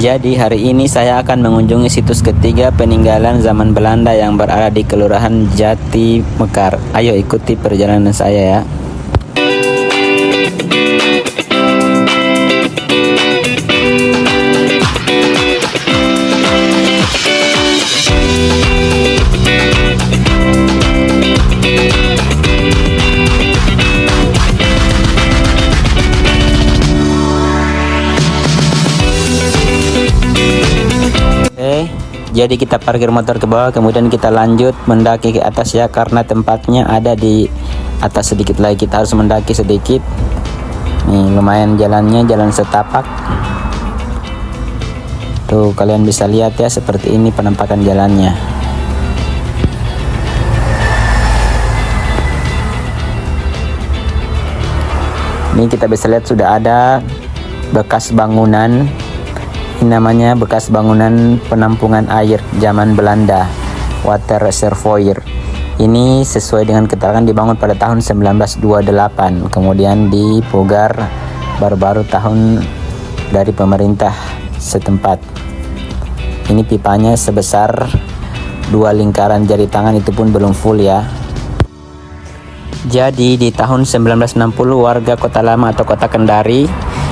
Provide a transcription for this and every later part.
Jadi hari ini saya akan mengunjungi situs ketiga peninggalan zaman Belanda yang berada di Kelurahan Jati Mekar. Ayo ikuti perjalanan saya ya. Jadi kita parkir motor ke bawah, kemudian kita lanjut mendaki ke atas ya, karena tempatnya ada di atas sedikit lagi. Kita harus mendaki sedikit. Nih lumayan jalannya, jalan setapak. Tuh kalian bisa lihat ya, seperti ini penampakan jalannya. Ini kita bisa lihat sudah ada bekas bangunan. Ini namanya bekas bangunan penampungan air zaman Belanda, water reservoir. Ini sesuai dengan keterangan dibangun pada tahun 1928, kemudian dipugar baru-baru tahun dari pemerintah setempat. Ini pipanya sebesar 2 lingkaran jari tangan, itu pun belum full ya. Jadi di tahun 1960 warga Kota Lama atau Kota Kendari,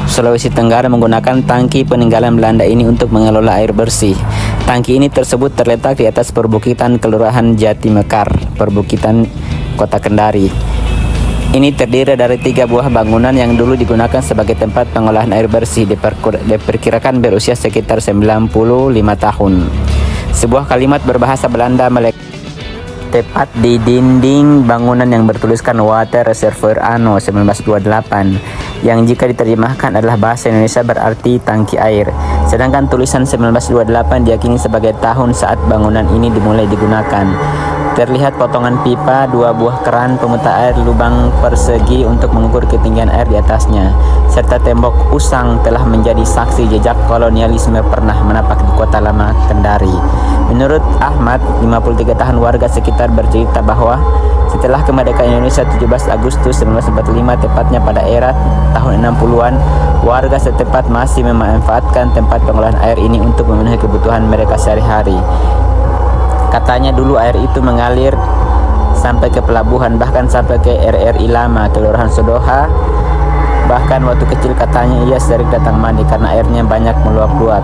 Sulawesi Tenggara menggunakan tangki peninggalan Belanda ini untuk mengelola air bersih. Tangki ini tersebut terletak di atas perbukitan Kelurahan Jati Mekar, perbukitan Kota Kendari. Ini terdiri dari 3 buah bangunan yang dulu digunakan sebagai tempat pengolahan air bersih, diperkirakan berusia sekitar 95 tahun. Sebuah kalimat berbahasa Belanda tepat di dinding bangunan yang bertuliskan Water Reservoir Anno 1928, yang jika diterjemahkan adalah bahasa Indonesia berarti tangki air. Sedangkan tulisan 1928 diyakini sebagai tahun saat bangunan ini dimulai digunakan. Terlihat potongan pipa, 2 buah keran pemutar air, lubang persegi untuk mengukur ketinggian air di atasnya, serta tembok usang telah menjadi saksi jejak kolonialisme pernah menapak di Kota Lama Kendari. Menurut Ahmad, 53 tahun warga sekitar, bercerita bahwa setelah kemerdekaan Indonesia 17 Agustus 1945, tepatnya pada era tahun 60-an, warga setempat masih memanfaatkan tempat pengolahan air ini untuk memenuhi kebutuhan mereka sehari-hari. Katanya dulu air itu mengalir sampai ke pelabuhan, bahkan sampai ke RRI Lama, Kelurahan Sodoha. Bahkan waktu kecil katanya ia sering datang mandi karena airnya banyak meluap-luap.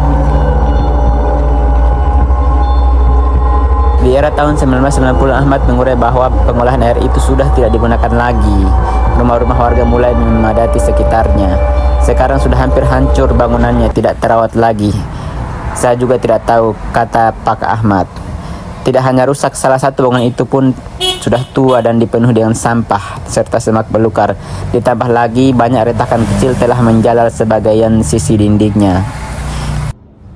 Di era tahun 1990, Ahmad mengurai bahwa pengolahan air itu sudah tidak digunakan lagi. Rumah-rumah warga mulai memadati sekitarnya. Sekarang sudah hampir hancur bangunannya, tidak terawat lagi. Saya juga tidak tahu, kata Pak Ahmad. Tidak hanya rusak, salah satu bangunan itu pun sudah tua dan dipenuhi dengan sampah serta semak belukar. Ditambah lagi banyak retakan kecil telah menjalar sebagian sisi dindingnya.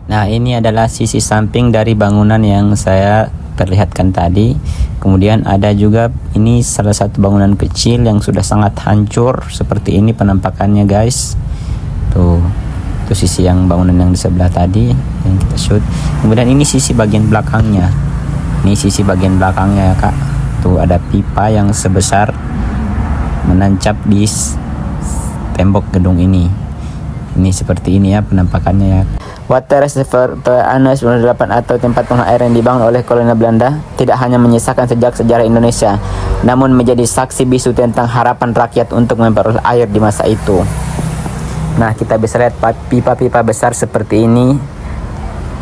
Nah, ini adalah sisi samping dari bangunan yang saya perlihatkan tadi. Kemudian ada juga ini salah satu bangunan kecil yang sudah sangat hancur, seperti ini penampakannya guys. Tuh sisi yang bangunan yang di sebelah tadi yang kita shoot. Kemudian ini sisi bagian belakangnya. Ini sisi bagian belakangnya ya kak. Tuh ada pipa yang sebesar menancap di tembok gedung ini. Ini seperti ini ya penampakannya ya. Water Reservoir Anno 1928 atau tempat pengolahan air yang dibangun oleh kolonial Belanda tidak hanya menyisakan sejak sejarah Indonesia, namun menjadi saksi bisu tentang harapan rakyat untuk memperoleh air di masa itu. Nah, kita bisa lihat pipa-pipa besar seperti ini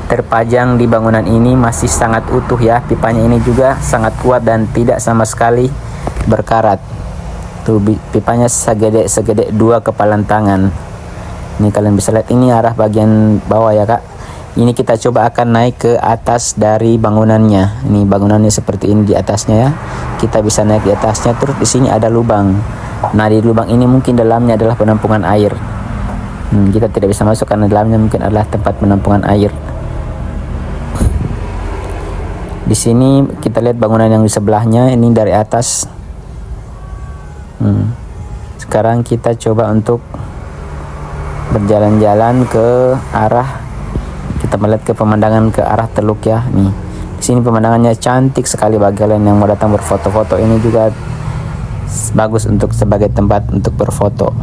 terpajang di bangunan ini, masih sangat utuh ya. Pipanya ini juga sangat kuat dan tidak sama sekali berkarat. Tuh pipanya segede 2 kepalan tangan. Ini kalian bisa lihat, ini arah bagian bawah ya kak. Ini kita coba akan naik ke atas dari bangunannya. Ini bangunannya seperti ini di atasnya ya. Kita bisa naik di atasnya, terus di sini ada lubang. Nah, di lubang ini mungkin dalamnya adalah penampungan air. Kita tidak bisa masuk karena dalamnya mungkin adalah tempat penampungan air. Di sini kita lihat bangunan yang di sebelahnya, ini dari atas. Sekarang kita coba untuk berjalan-jalan ke arah, kita melihat ke pemandangan ke arah teluk ya. Nih, di sini pemandangannya cantik sekali bagi kalian yang mau datang berfoto-foto. Ini juga bagus untuk sebagai tempat untuk berfoto.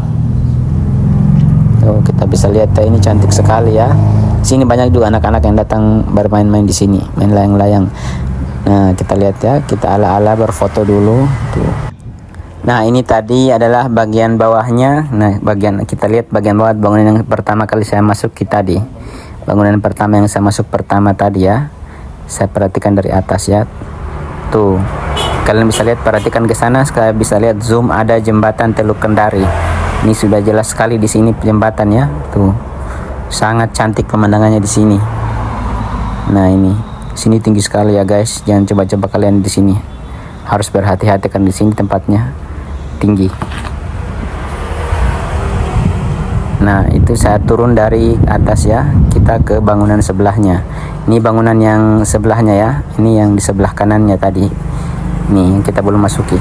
Tuh, kita bisa lihat ya, ini cantik sekali ya. Sini banyak juga anak-anak yang datang bermain-main di sini, main layang-layang. Nah, kita lihat ya, kita ala-ala berfoto dulu. Tuh. Nah, ini tadi adalah bagian bawahnya. Nah, kita lihat bagian bawah bangunan yang pertama kali saya masuk tadi. Bangunan pertama yang saya masuk pertama tadi ya. Saya perhatikan dari atas ya. Tuh. Kalian bisa lihat, perhatikan ke sana, kalian bisa lihat zoom ada jembatan Teluk Kendari. Ini sudah jelas sekali di sini jembatan ya. Tuh. Sangat cantik pemandangannya di sini. Nah, ini. Sini tinggi sekali ya, guys. Jangan coba-coba kalian di sini. Harus berhati-hati kan di sini tempatnya tinggi. Nah, itu saya turun dari atas ya. Kita ke bangunan sebelahnya. Ini bangunan yang sebelahnya ya. Ini yang di sebelah kanannya tadi. Nih, kita belum masuki.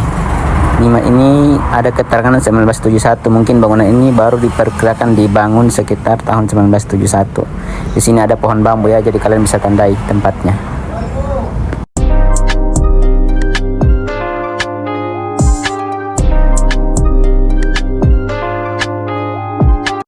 Ini ada keterangan 1971. Mungkin bangunan ini baru diperkirakan dibangun sekitar tahun 1971. Di sini ada pohon bambu ya, jadi kalian bisa tandai tempatnya.